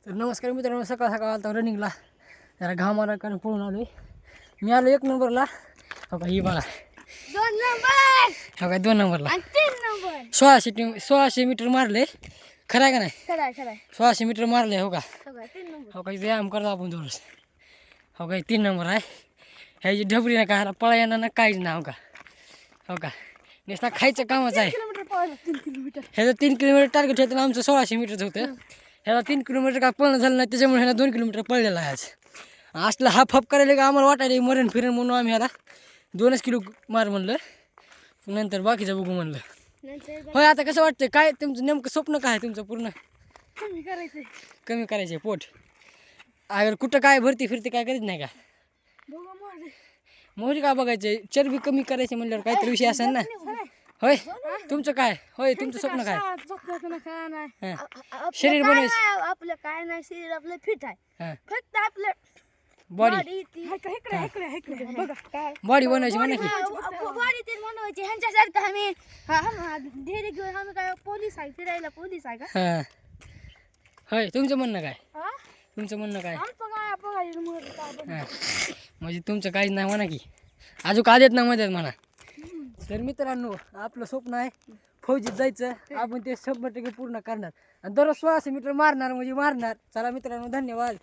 तर नमस्कार मित्रांनो, सकाळ सकाळ आता रनिंगला जरा घाम आला कारण पळून आलोय. मी आलो 1 नंबरला. हो का, ही बघा 2 नंबर. हो का 2 नंबरला 3 नंबर. 1600 मीटर मारले. खरं आहे का नाही? खरं 1600 मीटर मारले. हो का 3 नंबर. हो का, व्यायाम करतो आपण दररोज. हो का 3 नंबर आहे. ह्याची ढबरी नाही का, ह्याला पळा येणार ना काहीच नाही. हो का नुसता खायचं कामच आहे. किलोमीटर पळाला 3 किलोमीटर. ह्याचं 3 किलोमीटर टार्गेट होतं. आमचं 1600 मीटरचं होतं. ह्याला 3 किलोमीटर काय पळणं झालं नाही, त्याच्यामुळे ह्याला 2 किलोमीटर पळलेला आहे आज. असलं हाफ करायला का आम्हाला वाटायला मरण फिरण म्हणून आम्ही ह्याला 2च किलो मार म्हणलं. नंतर बाकीचं बघू म्हणलं. होय, आता कसं वाटतं, काय तुमचं नेमकं स्वप्न काय आहे तुमचं? पूर्ण कमी करायचंय. कमी करायचे पोट. अगर कुठं काय भरती फिरती काय करीत नाही का? मोहरी का बघायचे, चरबी कमी करायची म्हणल्यावर काहीतरी विषय असेल ना. होय, तुमचं काय? होय, तुमचं स्वप्न काय? शरीर बनायचं. आपलं काय नाही, शरीर आपलं फिट आहे. हां, फक्त आपलं बॉडी बघा बॉडी बनायची म्हणा की. बॉडी ते बनवायची ह्यांच्यासारखं आम्ही धैर्य घेऊन आम्ही काय पोलीस आहे, फिरायला पोलीस आहे का? हां, होय, तुमचं म्हणणं काय? हा? तुमचं म्हणणं काय? आमचं काय बघायला मुलं काय बनवायचं. हां, म्हणजे तुमचं काहीच नाही म्हणा की. अजून का देत नाही मदत म्हणा. तर मित्रांनो, आपलं स्वप्न आहे फौजीत जायचं. आपण ते 100% पूर्ण करणार आणि दररोज 1600 मीटर मारणार म्हणजे मारणार. चला मित्रांनो, धन्यवाद.